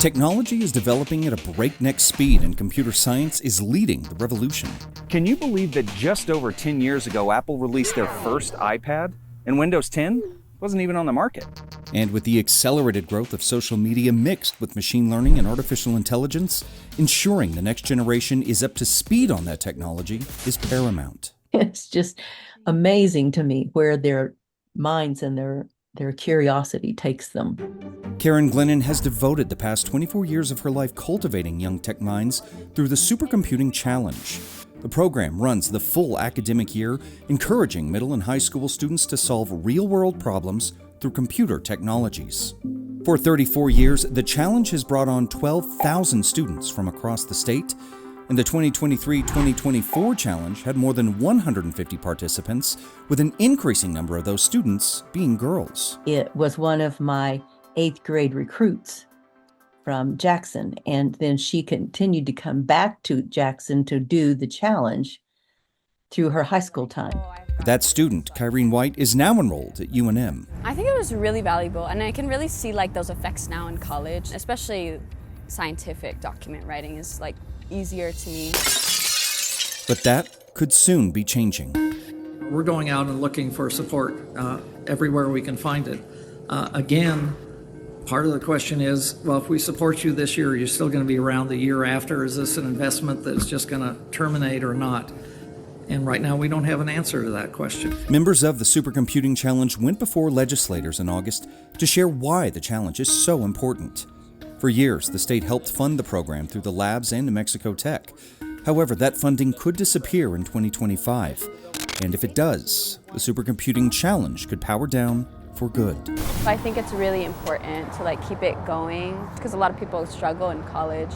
Technology is developing at a breakneck speed, and computer science is leading the revolution. Can you believe that just over 10 years ago, Apple released their first iPad, and Windows 10 wasn't even on the market? And with the accelerated growth of social media mixed with machine learning and artificial intelligence, ensuring the next generation is up to speed on that technology is paramount. It's just amazing to me where their minds and their curiosity takes them. Karen Glennon has devoted the past 24 years of her life cultivating young tech minds through the Supercomputing Challenge. The program runs the full academic year, encouraging middle and high school students to solve real-world problems through computer technologies. For 34 years, the challenge has brought on 12,000 students from across the state, and the 2023-2024 challenge had more than 150 participants, with an increasing number of those students being girls. It was one of my 8th grade recruits from Jackson, and then she continued to come back to Jackson to do the challenge through her high school time. That student, Kyrene White, is now enrolled at UNM. I think it was really valuable, and I can really see those effects now in college, especially scientific document writing is easier to me. But that could soon be changing. We're going out and looking for support everywhere we can find it. Again, part of the question is, well, if we support you this year, you're still going to be around the year after. Is this an investment that's just going to terminate or not? And right now, we don't have an answer to that question. Members of the Supercomputing Challenge went before legislators in August to share why the challenge is so important. For years, the state helped fund the program through the labs and New Mexico Tech. However, that funding could disappear in 2025. And if it does, the Supercomputing Challenge could power down for good. I think it's really important to keep it going, because a lot of people struggle in college,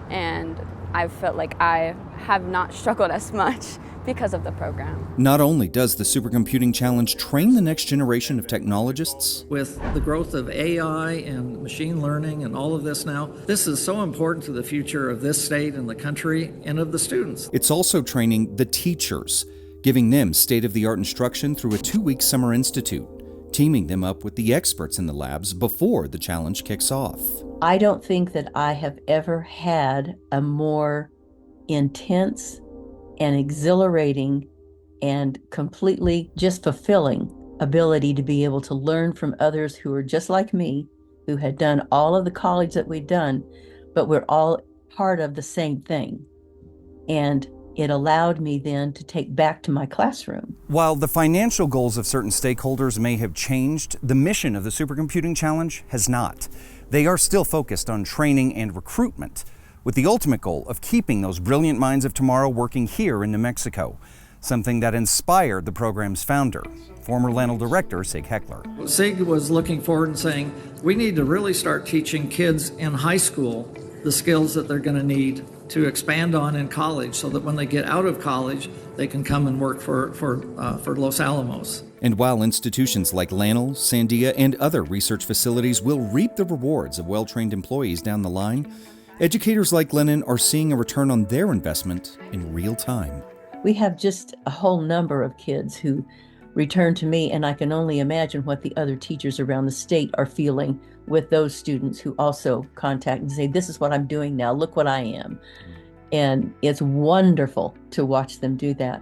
and I felt like I have not struggled as much because of the program. Not only does the Supercomputing Challenge train the next generation of technologists, with the growth of AI and machine learning and all of this now, this is so important to the future of this state and the country and of the students. It's also training the teachers, giving them state-of-the-art instruction through a 2-week summer institute, teaming them up with the experts in the labs before the challenge kicks off. I don't think that I have ever had a more intense and exhilarating and completely just fulfilling ability to be able to learn from others who are just like me, who had done all of the college that we'd done, but we're all part of the same thing. And it allowed me then to take back to my classroom. While the financial goals of certain stakeholders may have changed, the mission of the Supercomputing Challenge has not. They are still focused on training and recruitment, with the ultimate goal of keeping those brilliant minds of tomorrow working here in New Mexico, something that inspired the program's founder, former Lanel director Sig Heckler. Sig was looking forward and saying, we need to really start teaching kids in high school the skills that they're going to need to expand on in college, so that when they get out of college, they can come and work for Los Alamos. And while institutions like Lanel, Sandia, and other research facilities will reap the rewards of well-trained employees down the line, educators like Glennon are seeing a return on their investment in real time. We have just a whole number of kids who return to me, and I can only imagine what the other teachers around the state are feeling with those students who also contact and say, this is what I'm doing now, look what I am. And it's wonderful to watch them do that.